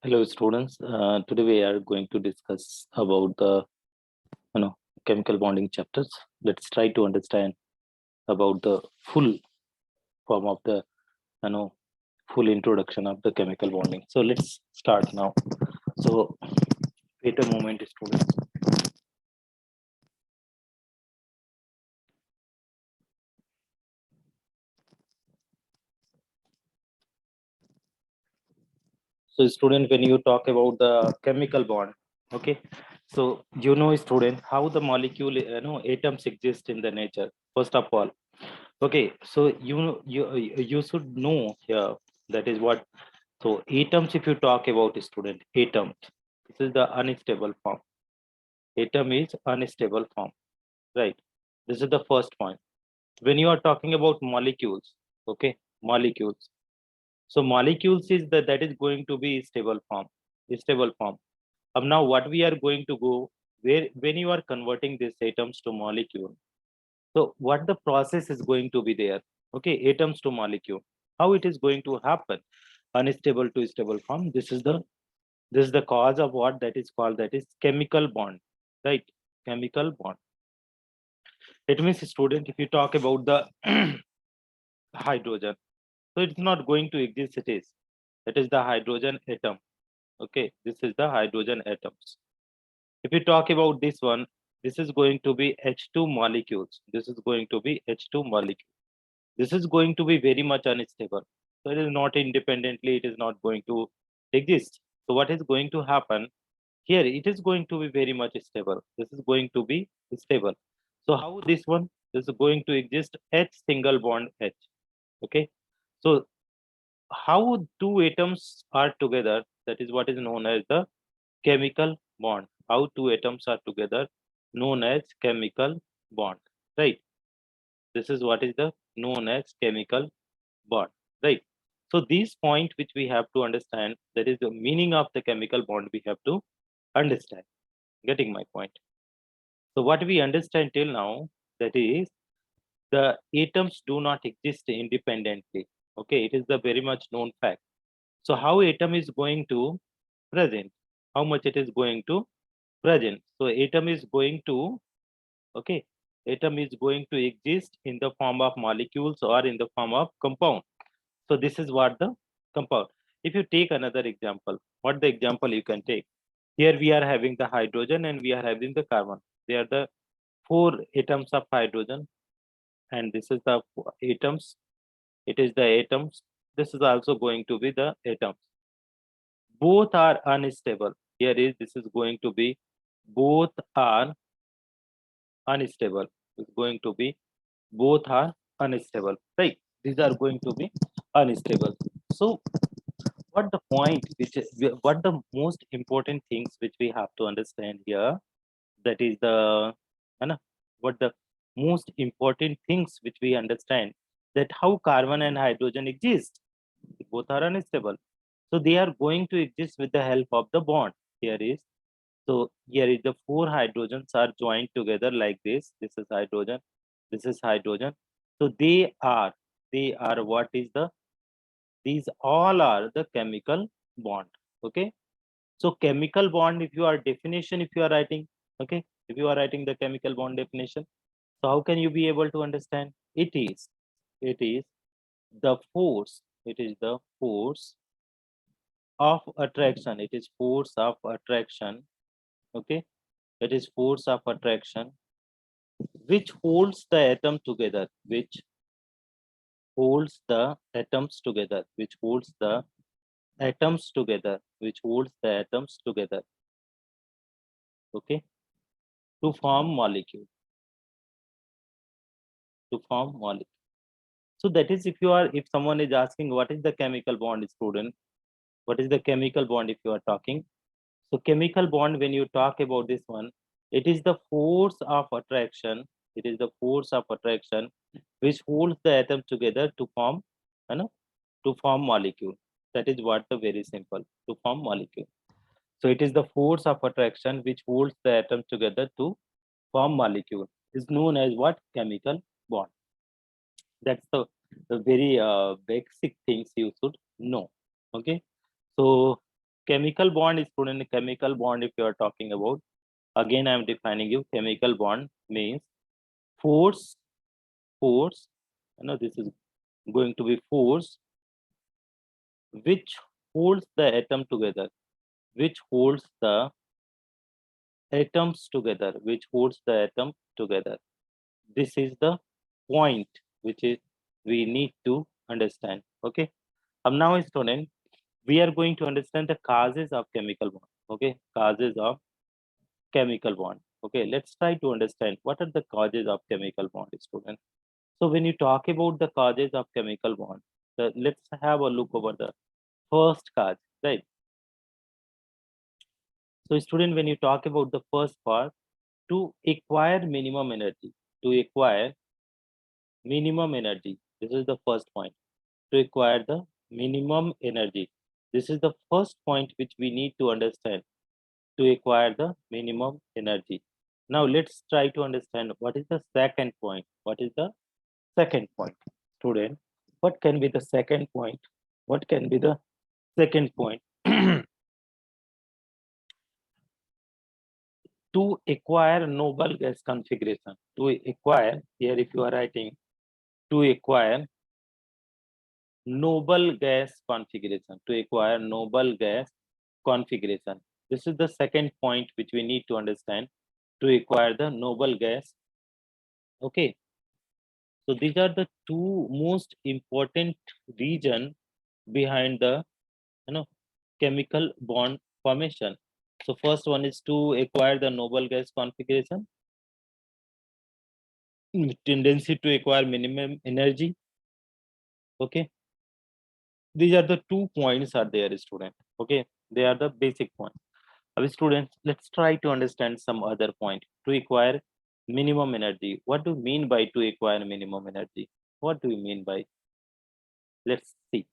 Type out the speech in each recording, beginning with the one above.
Hello, students. Today we are going to discuss about the chemical bonding chapters. Let's try to understand about the full form of the you know full introduction of the chemical bonding. So let's start now. So wait a moment, students. So student, when you talk about the chemical bond, okay. So student, how the molecule atoms exist in the nature. First of all, okay. So you should know here that is what. So atoms, if you talk about student, atoms, this is the unstable form. Atom is unstable form, right? This is the first point. When you are talking about molecules, okay, molecules. So molecules is that is going to be stable form, stable form. Now what we are going to go where when you are converting these atoms to molecule. So what the process is going to be there? Okay, atoms to molecule. How it is going to happen? Unstable to stable form. This is the cause of what that is called, that is chemical bond, right? Chemical bond. It means, student, if you talk about the hydrogen, so it's not going to exist. It is the hydrogen atom. Okay, this is the hydrogen atoms. If you talk about this one, this is going to be H2 molecules. This is going to be H2 molecule. This is going to be very much unstable. So it is not independently, it is not going to exist. So what is going to happen? Here it is going to be very much stable. This is going to be stable. So how this one is going to exist? H single bond H. Okay. So how two atoms are together, that is what is known as the chemical bond. How two atoms are together, known as chemical bond, right? This is what is the known as chemical bond, right? So this point which we have to understand, that is the meaning of the chemical bond, we have to understand. Getting my point? So what we understand till now, that is the atoms do not exist independently. Okay, it is the very much known fact. So how atom is going to present? How much it is going to present? So atom is going to, okay, atom is going to exist in the form of molecules or in the form of compound. So this is what the compound. If you take another example, what the example you can take? Here we are having the hydrogen and we are having the carbon. They are the four atoms of hydrogen, and this is the atoms. It is the atoms. This is also going to be the atoms. Both are unstable. Here is, this is going to be, both are unstable. It's going to be, both are unstable, right? These are going to be unstable. So what the point which what the most important things which we have to understand here, that is the what the most important things which we understand, that how carbon and hydrogen exist. Both are unstable, so they are going to exist with the help of the bond. Here is, so here is the four hydrogens are joined together like this. This is hydrogen, this is hydrogen. So they are what is the, these all are the chemical bond. Okay. So chemical bond, if you are definition, if you are writing, okay, if you are writing the chemical bond definition, so how can you be able to understand? It is the force, it is the force of attraction, it is force of attraction, okay, it is force of attraction which holds the atom together, which holds the atoms together, which holds the atoms together, which holds the atoms together, okay, to form molecule, to form molecule. So that is, if you are, if someone is asking what is the chemical bond, student, what is the chemical bond if you are talking? So chemical bond, when you talk about this one, it is the force of attraction. It is the force of attraction which holds the atom together to form, to form molecule. That is what the very simple, to form molecule. So it is the force of attraction which holds the atom together to form molecule. Is known as what? Chemical bond. That's the very basic things you should know. Okay. So Chemical bond is student. Chemical bond, if you are talking about, again I am defining you. Chemical bond means force. Force. This is going to be force which holds the atom together. Which holds the atoms together. Which holds the atom together. This is the point which is we need to understand. Okay. Now, student, we are going to understand the causes of chemical bond. Okay, causes of chemical bond. Okay, let's try to understand what are the causes of chemical bond, student. So when you talk about the causes of chemical bond, let's have a look over the first cause, right? So student, when you talk about the first part, to acquire minimum energy, to acquire minimum energy, this is the first point. To acquire the minimum energy, this is the first point which we need to understand. To acquire the minimum energy. Now let's try to understand what is the second point. What is the second point, student? What can be the second point? What can be the second point? To acquire noble gas configuration. To acquire, here if you are writing, to acquire noble gas configuration. To acquire noble gas configuration. This is the second point which we need to understand. To acquire the noble gas. Okay. So these are the two most important reason behind the chemical bond formation. So first one is to acquire the noble gas configuration, tendency to acquire minimum energy. Okay, these are the 2 points are there, student. Okay, they are the basic points. Students, let's try to understand some other point. To acquire minimum energy, what do you mean by to acquire minimum energy? What do you mean by? Let's see.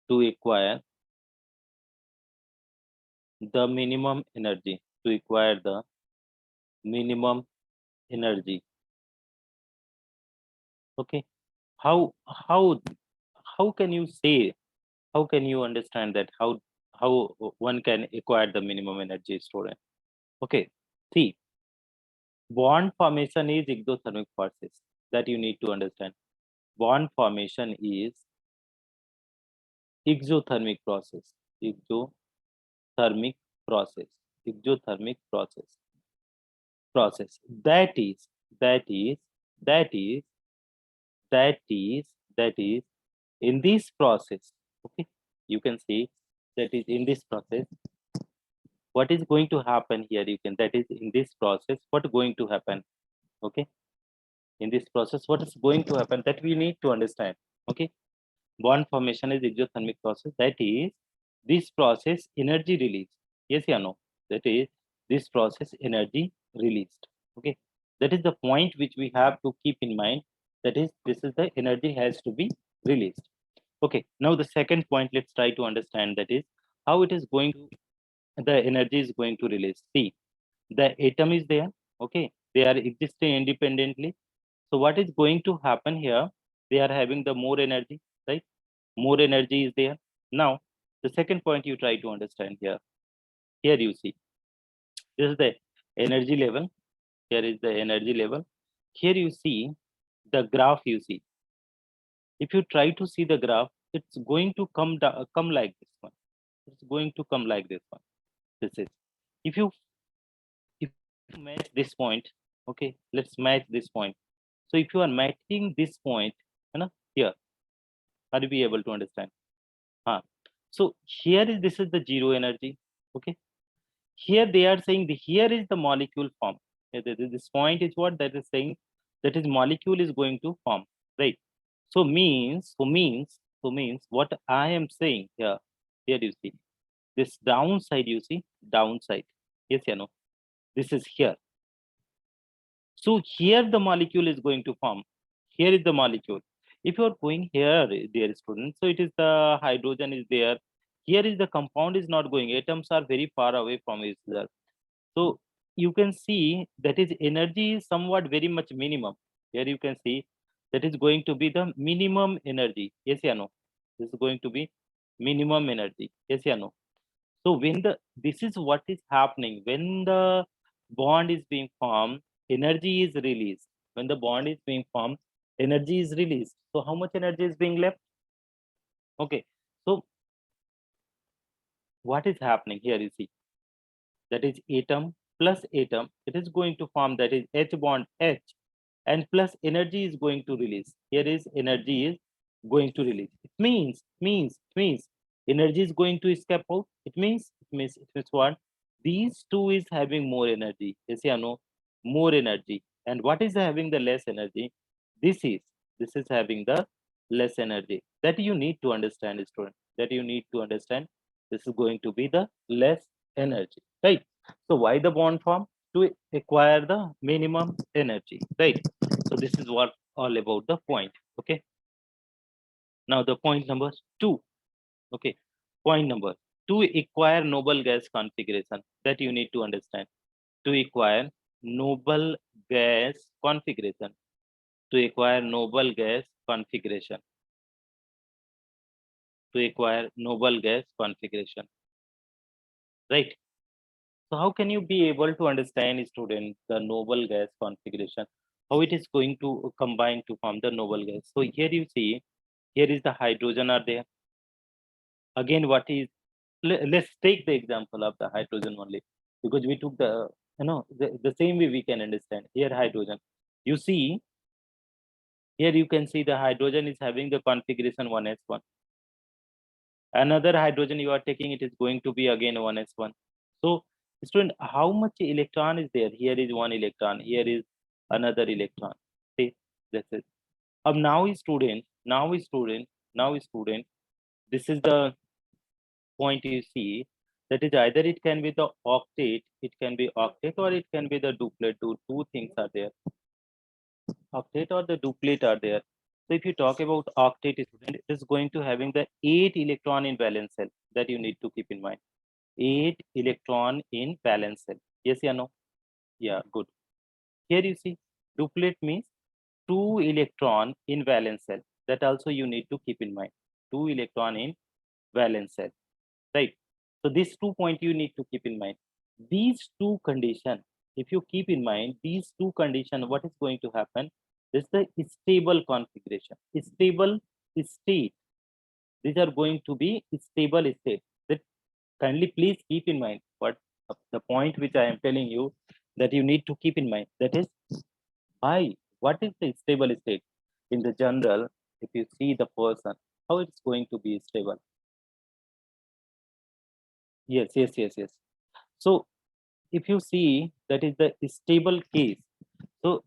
To acquire the minimum energy, to acquire the minimum energy. Okay, how how can you say, how can you understand that how one can acquire the minimum energy, student? Okay, see, bond formation is exothermic process, that you need to understand. Bond formation is exothermic process. Exothermic process. Exothermic process. That is that is that is in this process. Okay, you can see that is in this process. What is going to happen here? You can, that is in this process, what going to happen? Okay, in this process, what is going to happen, that we need to understand. Okay, bond formation is exothermic process. That is this process energy release. Yes or no? That is this process energy released. Okay, that is the point which we have to keep in mind. That is, this is the energy has to be released. Okay, now the second point, let's try to understand, that is how it is going to, the energy is going to release. See, the atom is there. Okay, they are existing independently. So what is going to happen here? They are having the more energy, right? More energy is there. Now, the second point you try to understand here. Here you see, this is the energy level. Here is the energy level. Here you see the graph. You see, if you try to see the graph, it's going to come down, come like this one. It's going to come like this one. This is, if you match this point. Okay, let's match this point. So if you are matching this point, here, are you be able to understand? So here is, this is the zero energy. Okay, here they are saying here is the molecule form. This point is what that is saying, that is molecule is going to form, right? So means what I am saying here. Here you see this downside. You see downside. Yes, no. This is here. So here the molecule is going to form. Here is the molecule. If you are going here, dear students, so it is the hydrogen is there. Here is the compound is not going. Atoms are very far away from each other. So you can see that is energy is somewhat very much minimum. Here you can see that is going to be the minimum energy. Yes or no? This is going to be minimum energy. Yes or no? So when this is what is happening when the bond is being formed, energy is released. When the bond is being formed, energy is released. So how much energy is being left? Okay. So what is happening here? You see, that is atom plus atom. It is going to form, that is H bond H, and plus energy is going to release. Here is energy is going to release. It means energy is going to escape out. It means what? These two is having more energy. Yes or no? More energy. And what is having the less energy? This is this is having the less energy. That you need to understand, student. That you need to understand. This is going to be the less energy, right? So why the bond form? To acquire the minimum energy, right? So this is what all about the point. Okay. Now the point number two. Okay. Point number to acquire noble gas configuration, that you need to understand. To acquire noble gas configuration. To acquire noble gas configuration. To acquire noble gas configuration. Right. So how can you be able to understand, student, the noble gas configuration? How it is going to combine to form the noble gas? So here you see, here is the hydrogen are there. Again, what is, let's take the example of the hydrogen only, because we took the same way we can understand. Here hydrogen. You see, here you can see the hydrogen is having the configuration 1s1. Another hydrogen you are taking, it is going to be again 1s1. So student, how much electron is there? Here is one electron, here is another electron. See, that's it. Now student, this is the point you see, that is either it can be the octet, it can be octet, or it can be the duplet. Two things are there, octet or the duplet are there. So if you talk about octet, student, it is going to having the 8 electron in valence cell, that you need to keep in mind. 8 electron in valence cell. Yes or no? Yeah, good. Here you see, duplet means 2 electron in valence cell. That also you need to keep in mind. 2 electron in valence cell, right? So these 2 points you need to keep in mind. These two conditions, if you keep in mind these two conditions, what is going to happen? This is the stable configuration, stable state. These are going to be stable state. That kindly please keep in mind what the point which I am telling you, that you need to keep in mind. That is why. What is the stable state? In the general, if you see the person, how it's going to be stable? Yes. So if you see, that is the stable case. So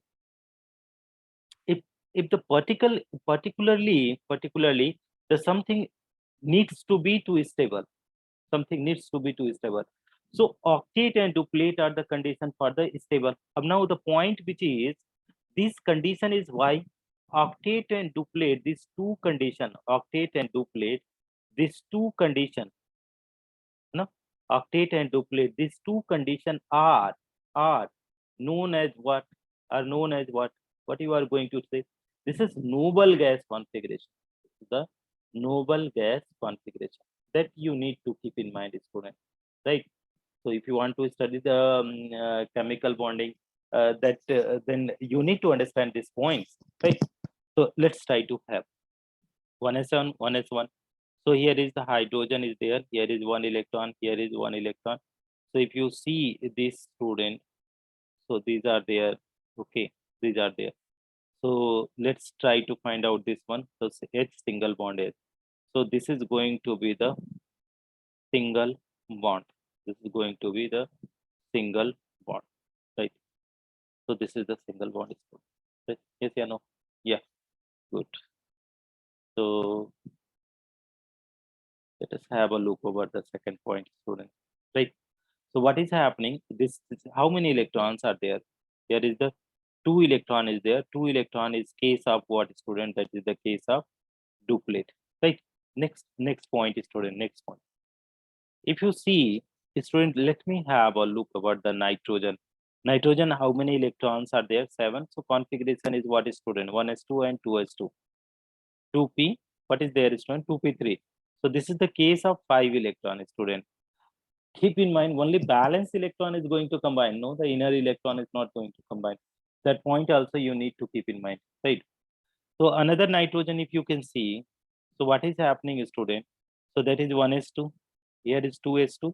if the particularly the something needs to be too stable, something needs to be too stable. So octet and duplet are the condition for the stable. Now the point which is, this condition is why octet and duplet, these two condition, octet and duplet, these two condition, no, octet and duplet, these two condition are known as what? Are known as what? What you are going to say? This is noble gas configuration. The noble gas configuration, that you need to keep in mind, student, right? So if you want to study the chemical bonding, that then you need to understand these points, right? So let's try to have 1s1. So here is the hydrogen is there, here is one electron, here is one electron. So if you see this, student, so these are there. Okay, these are there. So let's try to find out this one. So H single bond H. So this is going to be the single bond. This is going to be the single bond, right? So this is the single bond. Right? Yes or no? Yeah, good. So let us have a look over the second point, student. Right. So what is happening? This how many electrons are there? There is the 2 electron is there. 2 electron is case of what, student? That is the case of duplet. Right. Next point, student. Next point. If you see, student, let me have a look about the nitrogen. Nitrogen, how many electrons are there? 7. So configuration is what, student? 1s2 and 2s2. 2p. What is there, student? 2p3. So this is the case of 5 electron, student. Keep in mind only balanced electron is going to combine. No, the inner electron is not going to combine. That point also you need to keep in mind, right? So another nitrogen, if you can see, so what is happening, student? So that is 1s2, here is 2s2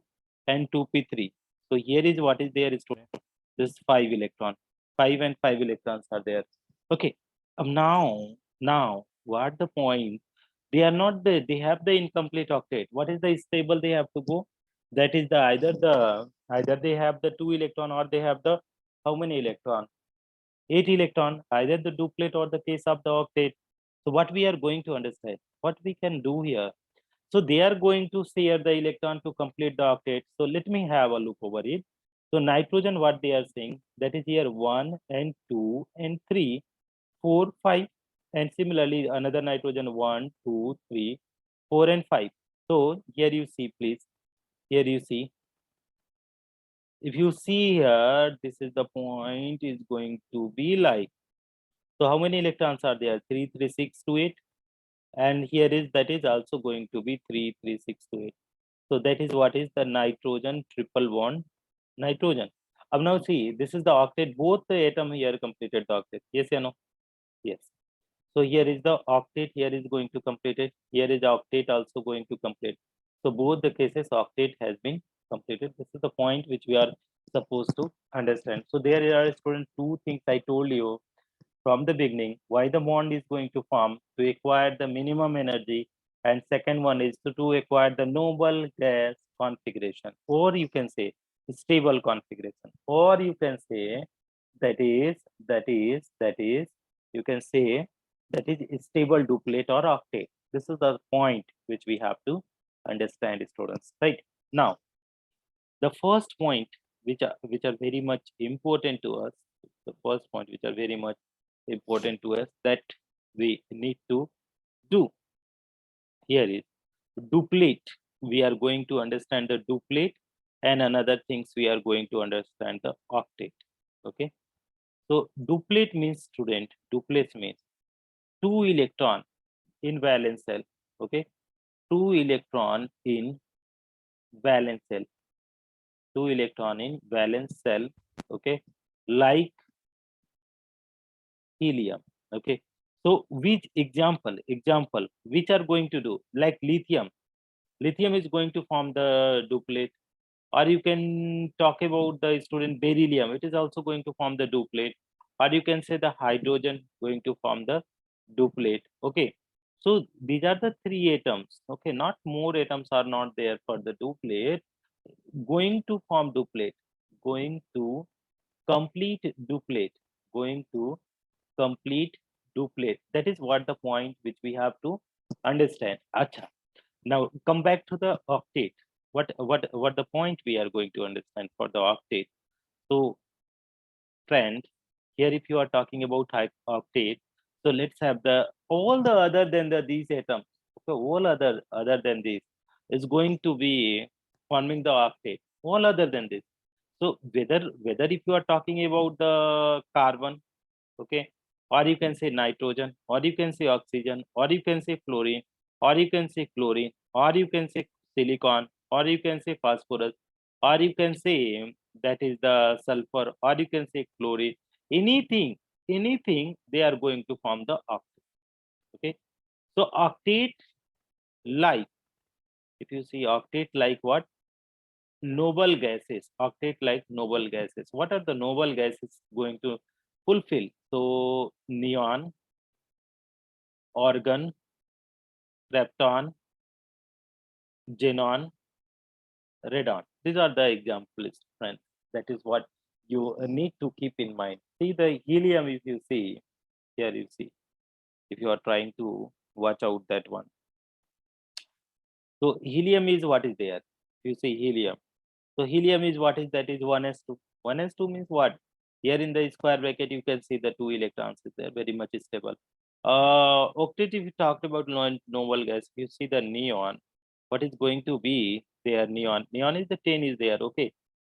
and 2p3. So here is what is there, student? This 5 electron, 5 and 5 electrons are there. Okay. Now what the point? They are not the, they have the incomplete octet. What is the stable they have to go? That is the either they have the 2 electron or they have the how many electron? 8 electron, either the duplet or the case of the octet. So what we are going to understand, what we can do here. So they are going to share the electron to complete the octet. So let me have a look over it. So nitrogen, what they are saying, that is here 1 and 2 and 3, 4, 5. And similarly, another nitrogen 1, 2, 3, 4 and 5. So here you see, please, here you see, if you see here, this is the point is going to be like, so how many electrons are there? 3, 3, 6, 2, 8. And here is, that is also going to be 3, 3, 6, 2, 8. So that is what is the nitrogen triple bond nitrogen. Now see, this is the octet. Both the atom here completed the octet. Yes or no? Yes. So here is the octet. Here is going to complete it. Here is octet also going to complete. So both the cases octet has been completed. This is the point which we are supposed to understand. So there are, students, two things I told you from the beginning, why the bond is going to form: to acquire the minimum energy, and second one is to acquire the noble gas configuration, or you can say stable configuration, or you can say that is you can say that is stable duplet or octet. This is the point which we have to understand, students, right? Now the first point which are very much important to us, the first point which are very much important to us that we need to do here is duplet. We are going to understand the duplet, and another things we are going to understand the octet. Okay, so duplet means, student, duplet means two electron in valence cell. Okay, two electron in valence cell, two electron in valence cell. Okay, like helium. Okay, so which example which are going to do, like lithium is going to form the duplet, or you can talk about the student beryllium, it is also going to form the duplet, or you can say the hydrogen going to form the duplet. Okay, so these are the three atoms. Okay, not more atoms are not there for the duplet going to form duplet, going to complete duplet, going to complete duplet. That is what the point which we have to understand. Acha. Now come back to the octet. What the point we are going to understand for the octet. So friend, here if you are talking about octet, so let's have the all the other than these atoms. Okay, all other than this is going to be forming the octet. All other than this. So whether if you are talking about the carbon, okay, or you can say nitrogen, or you can say oxygen, or you can say fluorine, or you can say chlorine, or you can say silicon, or you can say phosphorus, or you can say that is the sulfur, or you can say chlorine. Anything they are going to form the octet. Okay, so octet, like, if you see octet like what, noble gases, octet like noble gases. What are the noble gases going to fulfill? So neon, organ, krypton, xenon, radon. These are the examples, friends. That is what you need to keep in mind. See the helium, if you see, here you see, if you are trying to watch out that one. So helium is what is there. You see helium. So helium is what is that is 1s2. 1s2 means what? Here in the square bracket, you can see the two electrons is there, very much stable. Octet, if you talked about noble gas, you see the neon, what is going to be there? Neon is the 10 is there. Okay,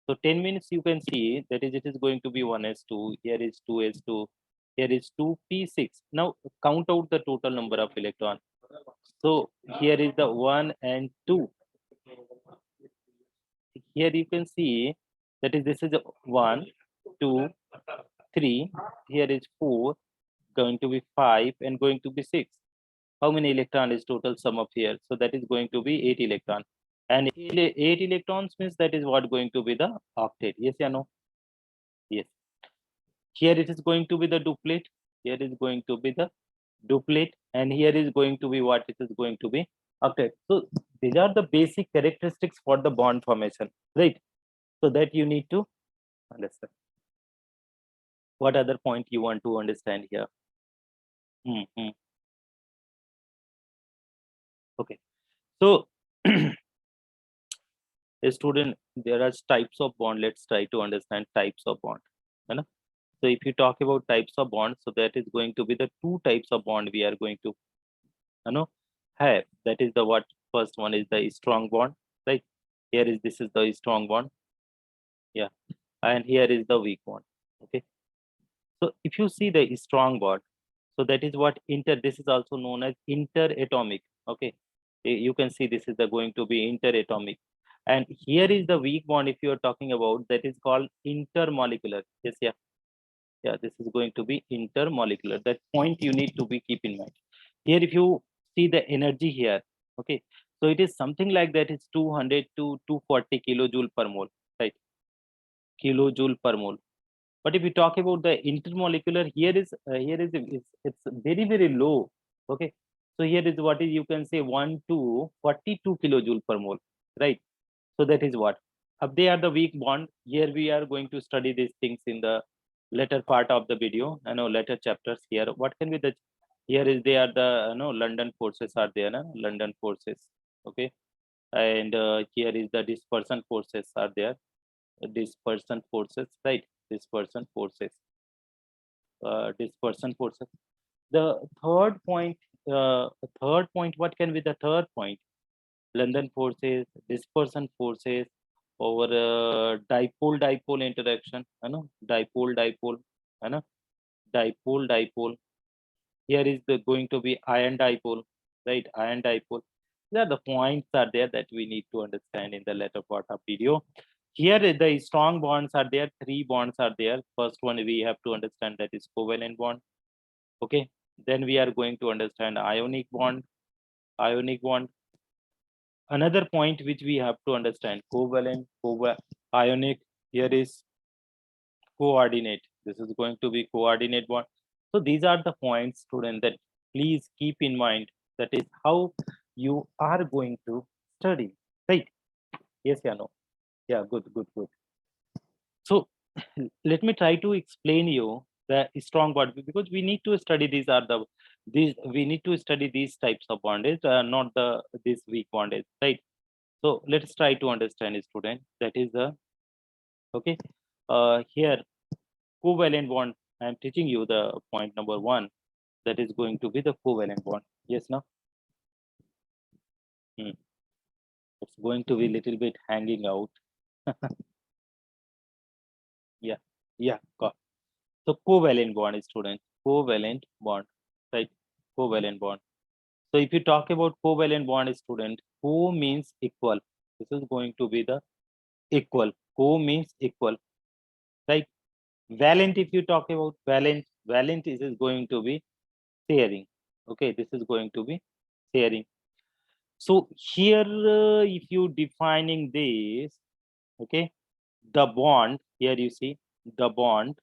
so 10 means you can see that is it is going to be 1s2. Here is 2s2. Here is 2p6. Now count out the total number of electron. So here is the 1 and 2. Here you can see that is this is a 1, 2, 3. Here is 4, going to be 5, and going to be 6. How many electron is total sum of here? So that is going to be 8 electron. And 8 electrons means that is what going to be the octet. Yes or no? Yes. Here it is going to be the duplet. Here is going to be the duplet, and here is going to be what it is going to be octet. So these are the basic characteristics for the bond formation, right? So that you need to understand. What other point you want to understand here? Hmm. Okay. So a student, there are types of bond. Let's try to understand types of bond. है ना? So if you talk about types of bond, so that is going to be the two types of bond we are going to have. That is the what first one is the strong bond, right? Here is this is the strong bond, yeah, and here is the weak bond. Okay. So if you see the strong bond, so that is what this is also known as interatomic. Okay. You can see this is the going to be interatomic. And here is the weak bond if you are talking about, that is called intermolecular. Yes, yeah. Yeah, this is going to be intermolecular. That point you need to be keep in mind. Here, if you see the energy here, okay, so it is something like that. It's 200 to 240 kilojoule per mole, right? Kilojoule per mole. But if you talk about the intermolecular, here is it's very very low. Okay, so here is what is you can say 1 to 42 kilojoule per mole, right? So that is what. They are the weak bond. Here we are going to study these things in the later part of the video. I know later chapters here. What can be the here is they are the London forces are there, no? London forces. Okay, and here is the dispersion forces are there. Dispersion forces, right? Dispersion forces. Dispersion forces. The third point. What can be the third point? London forces, dispersion forces over dipole-dipole interaction, dipole-dipole, dipole-dipole. Here is the going to be ion dipole, right? Ion dipole. Yeah, the points are there that we need to understand in the later part of video. Here the strong bonds are there. 3 bonds are there. First one we have to understand, that is covalent bond. Okay. Then we are going to understand ionic bond. Ionic bond. Another point which we have to understand, covalent, ionic. Here is coordinate. This is going to be coordinate bond. So these are the points, student, that please keep in mind. That is how you are going to study, right? Yes, yeah, no. Yeah, good, good, good. So let me try to explain you the strong bond, because we need to study these we need to study these types of bondage, not the this weak bondage, right? So let's try to understand, student. That is the okay. Here covalent bond. I am teaching you the point number 1. That is going to be the covalent bond. Yes, no. It's going to be little bit hanging out. Yeah, yeah. So covalent bond, student. Covalent bond, right? Covalent bond. So if you talk about covalent bond, student, co means equal. This is going to be the equal. Co means equal, right? Valent, if you talk about valent is going to be sharing. Okay, this is going to be sharing. So here, if you defining this, okay, the bond here you see the bond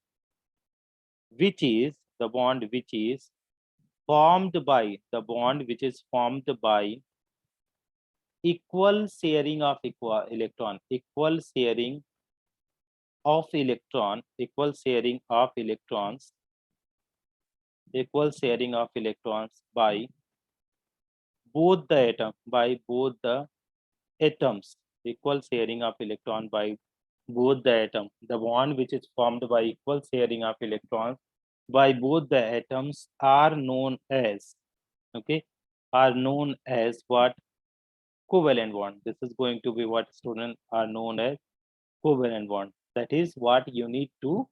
which is formed by the bond which is formed by equal sharing of equal sharing of equal sharing of electrons, equal sharing of electrons by both the atoms, equal sharing of electron by both the atom. The bond which is formed by equal sharing of electrons by both the atoms are known as, okay, are known as what? Covalent bond. This is going to be what, student, are known as covalent bond. That is what you need to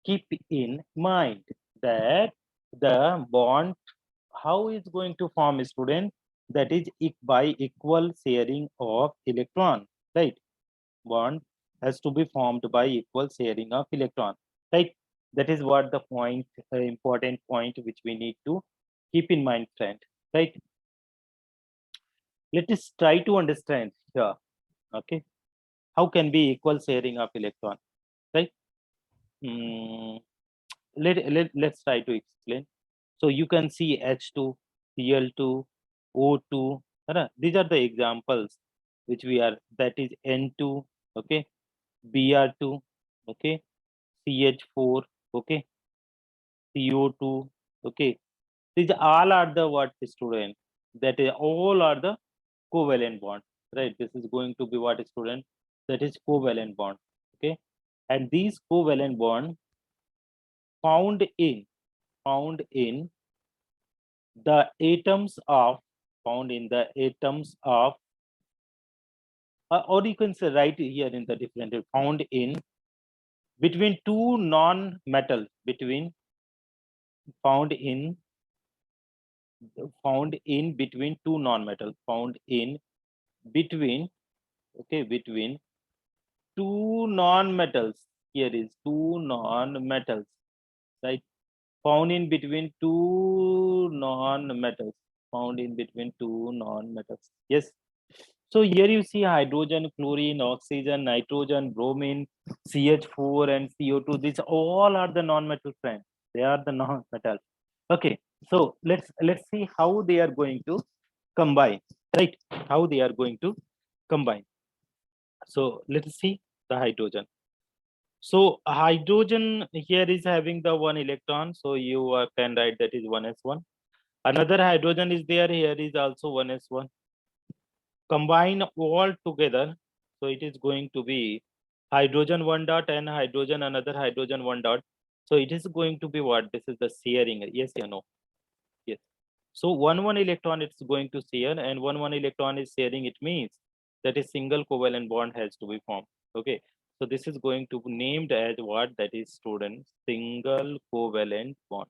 keep in mind, that the bond how is going to form, student? That is by equal sharing of electron, right? Bond has to be formed by equal sharing of electron, right? That is what the point, important point which we need to keep in mind, friend, right? Let us try to understand here, okay? How can be equal sharing of electron, right? Hmm, let's try to explain. So you can see H2, Cl2, O2. These are the examples which we are, that is N2, okay, Br2, okay, CH4, okay, CO2, okay. These all are the what, student? That is all are the covalent bond, right? This is going to be what, student? That is covalent bond, okay. And these covalent bond found in the atoms of, found in the atoms of, or you can say right here in the different, found in between two non-metals, between, found in, found in between two non-metals, found in between, okay, between two non-metals. Here is two non-metals, right? Found in between two non-metals, found in between two non-metals, yes. So here you see hydrogen, chlorine, oxygen, nitrogen, bromine, CH4 and CO2. These all are the non-metal, friends. They are the non-metal. Okay. So let's see how they are going to combine, right? How they are going to combine. So let's see the hydrogen. So hydrogen here is having the one electron. So you can write that is 1s1. Another hydrogen is there. Here is also 1s1. Combine all together. So it is going to be hydrogen one dot and hydrogen, another hydrogen one dot. So it is going to be what? This is the sharing. Yes or no? Yes. So one electron it's going to share, and one electron is sharing. It means that a single covalent bond has to be formed. Okay. So this is going to be named as what? That is, student, single covalent bond.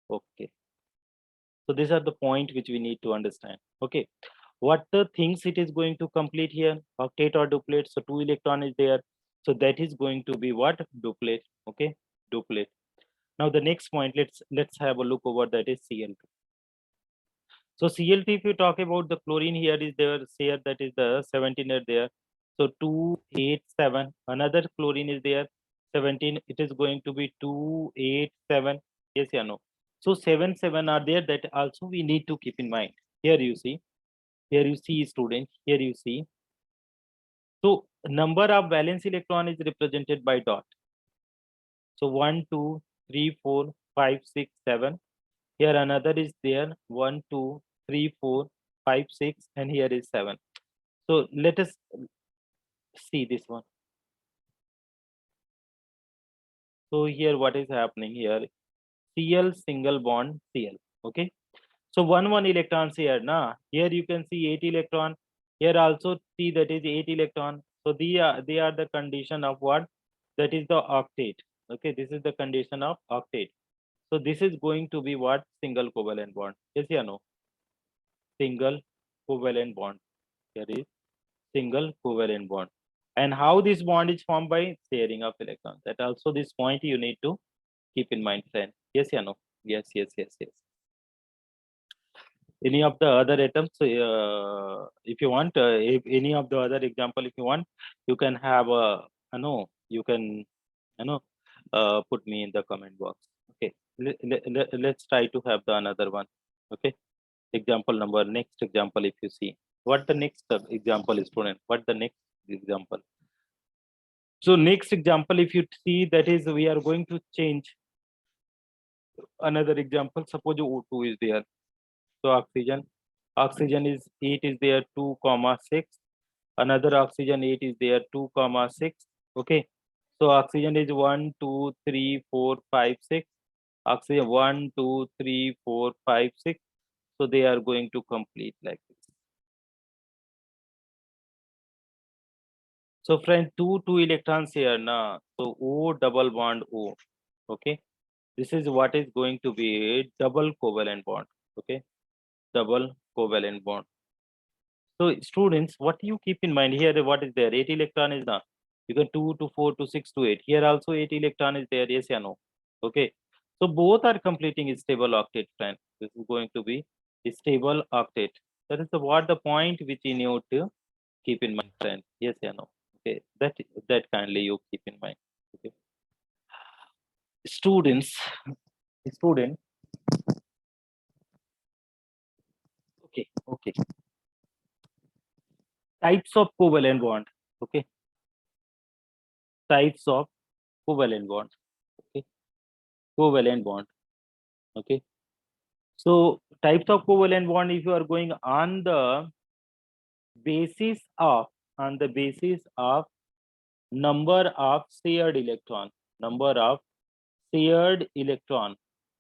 Okay. So these are the point which we need to understand. Okay. What the things it is going to complete here? Octet or duplet? So two electron is there. So that is going to be what? Duplet. Okay. Duplet. Now the next point, let's have a look over, that is Cl2. So Cl2, if you talk about the chlorine, here is there, here that is the 17 are there. So 287. Another chlorine is there, 17. It is going to be 287. Yes or no? So 7 are there, that also we need to keep in mind. Here you see, student, here you see. So number of valence electron is represented by dot. So 1, 2, 3, 4, 5, 6, 7. Here another is there, 1, 2, 3, 4, 5, 6, and here is 7. So let us see this one. So here what is happening here? Cl single bond Cl. Okay. So one electrons here. Now here you can see 8 electron. Here also see that is 8 electron. So they are the condition of what? That is the octet. Okay, this is the condition of octet. So this is going to be what? Single covalent bond. Yes or no? Single covalent bond. Here is single covalent bond. And how this bond is formed? By sharing of electrons. That also this point you need to keep in mind, friend. Yes or no? Yes, yes, yes, yes. Any of the other atoms, if you want, if any of the other example, if you want, you can have a, you can, put me in the comment box. Okay, let's try to have the another one. Okay, example number, next example, if you see, what the next example is, student, what the next example. So next example, if you see, that is, we are going to change another example. Suppose O2 is there. So oxygen is 8 is there, 2 comma 6. Another oxygen 8 is there, 2 comma 6. Okay. So oxygen is 1, 2, 3, 4, 5, 6. Oxygen 1, 2, 3, 4, 5, 6. So they are going to complete like this. So friend, two electrons here now. So O double bond O. Okay. This is what is going to be a double covalent bond. Okay, double covalent bond. So students, what you keep in mind here, what is there? 8 electron is the, you can 2 to 4 to 6 to 8. Here also 8 electron is there, yes or no? Okay. So both are completing a stable octet, friend. This is going to be a stable octet. That is the what the point which you need to keep in mind, friend. Yes or no? Okay. That kindly you keep in mind. Okay. Students, student. Okay. Okay. Types of covalent bond. Okay. Types of covalent bond. Okay. Covalent bond. Okay. So types of covalent bond, if you are going basis of on the basis of number of shared electron, number of shared electron,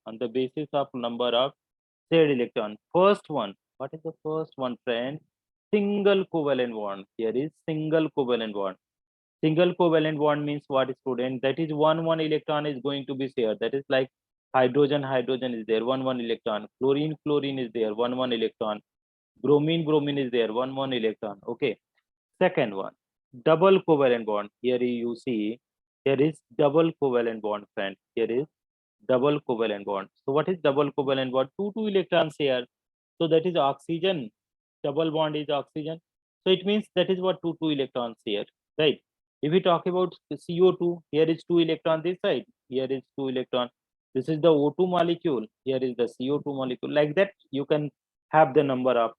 on the basis of number of shared electron. First one, what is the first one, friend? Single covalent bond. Here is single covalent bond. Single covalent bond means what, student? That is one electron is going to be shared. That is like hydrogen is there, one electron. Chlorine is there, one electron. Bromine is there, one electron. Okay. Second one, double covalent bond. Here you see, here is double covalent bond, friend. Here is double covalent bond. So what is double covalent bond? Two electrons here. So that is oxygen. Double bond is oxygen. So it means that is what two electrons here, right? If we talk about CO2, here is two electron this side. Here is two electron. This is the O2 molecule. Here is the CO2 molecule. Like that, you can have the number of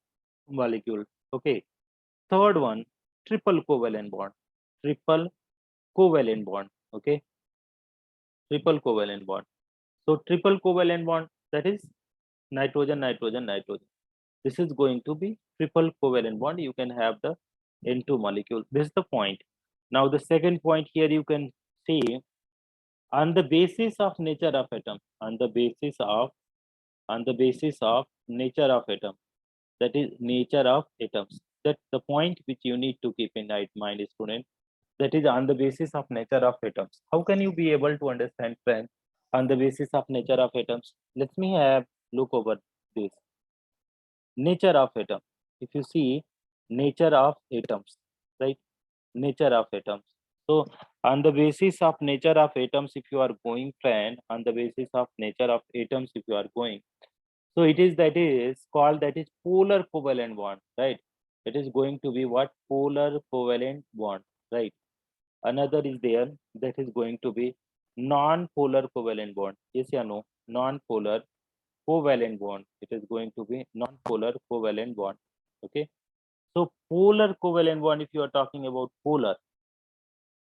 molecule. Okay. Third one, triple covalent bond. Triple covalent bond. Okay. Triple covalent bond. So triple covalent bond, that is nitrogen. This is going to be triple covalent bond. You can have the N2 molecule. This is the point. Now the second point here you can see, on the basis of nature of atom, on the basis of nature of atom, that is nature of atoms. That's the point which you need to keep in mind, student. That is on the basis of nature of atoms. How can you be able to understand, friends, on the basis of nature of atoms? Let me have look over this. Nature of atom. If you see nature of atoms, right? Nature of atoms. So on the basis of nature of atoms, if you are going, friend, on the basis of nature of atoms, if you are going, so it is that is called, that is polar covalent bond, right? It is going to be what? Polar covalent bond, right? Another is there, that is going to be non-polar covalent bond. Yes or no? Non-polar covalent bond. It is going to be non-polar covalent bond. Okay. So polar covalent bond, if you are talking about polar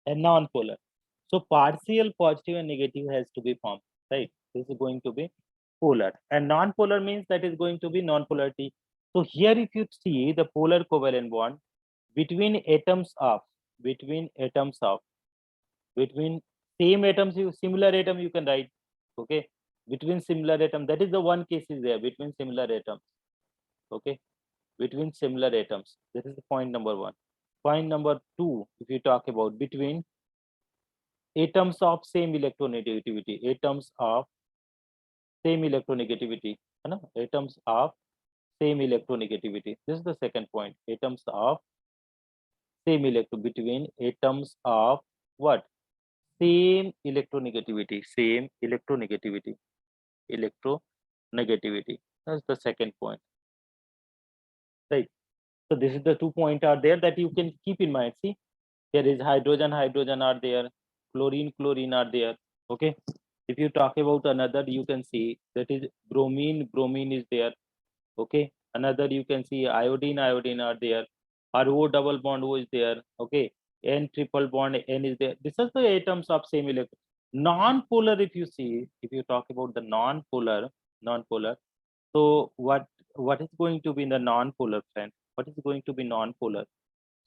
and non-polar, so partial positive and negative has to be formed, right? This is going to be polar, and non-polar means that is going to be non-polarity. So here, if you see the polar covalent bond between atoms of, between atoms of, between same atoms, you similar atom you can write. Okay, between similar atom, that is the one case is there, between similar atoms. Okay, between similar atoms, this is the point number one. Point number two, if you talk about between atoms of same electronegativity, atoms of same electronegativity, you know, atoms of same electronegativity, this is the second point. Atoms of same electron, between atoms of what? Same electronegativity, same electronegativity. That's the second point, right? So this is the 2 points are there that you can keep in mind. See, there is hydrogen are there, chlorine are there. Okay. If you talk about another, you can see that is bromine is there. Okay. Another you can see iodine are there. RO double bond O is there. Okay. N triple bond N is there. This is the atoms of same electron. Non-polar, if you see, if you talk about the non-polar. So what is going to be in the non-polar, friend? What is going to be non-polar?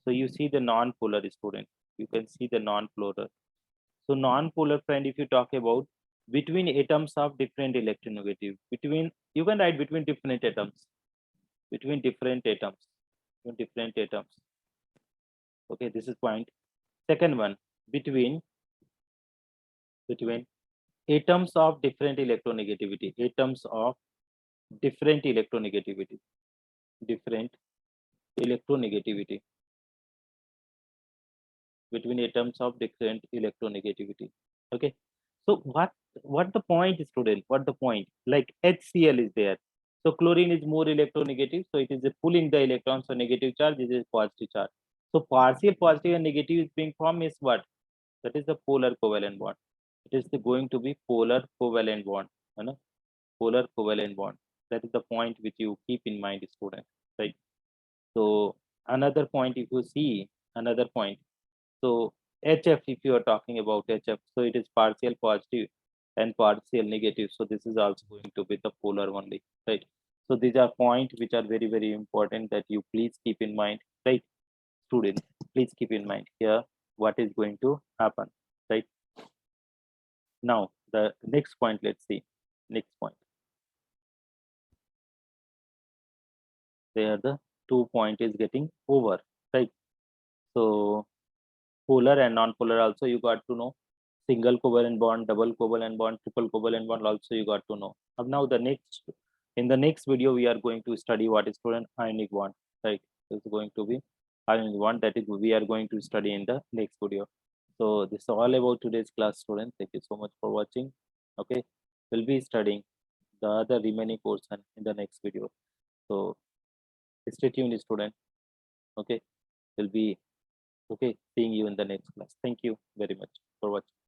So you see the non-polar, student. You can see the non-polar. So non-polar, friend, if you talk about between atoms of different electronegative, between, you can write between different atoms, between different atoms, between different atoms. Okay, this is point. Second one, between atoms of different electronegativity, atoms of different electronegativity, different electronegativity, between atoms of different electronegativity. Okay, so what the point, student? What the point? Like HCl is there, so chlorine is more electronegative, so it is pulling the electrons, so negative charge, this is positive charge. So partial positive and negative is being formed is what? That is the polar covalent bond. It is going to be polar covalent bond, you know, polar covalent bond. That is the point which you keep in mind, student, right? So another point, if you see another point, so HF, if you are talking about HF, so it is partial positive and partial negative. So this is also going to be the polar only, right? So these are points which are very, very important that you please keep in mind, right? Students, please keep in mind here what is going to happen, right? Now, the next point, let's see. Next point. There the 2 point is getting over, right? So polar and non-polar also you got to know. Single covalent bond, double covalent bond, triple covalent bond also you got to know. Now the next, in the next video we are going to study what is called an ionic bond, right? It's going to be ionic bond, that is we are going to study in the next video. So this is all about today's class, students. Thank you so much for watching. Okay, we'll be studying the other remaining portion in the next video. So stay tuned, student. Okay, we'll be okay seeing you in the next class. Thank you very much for watching.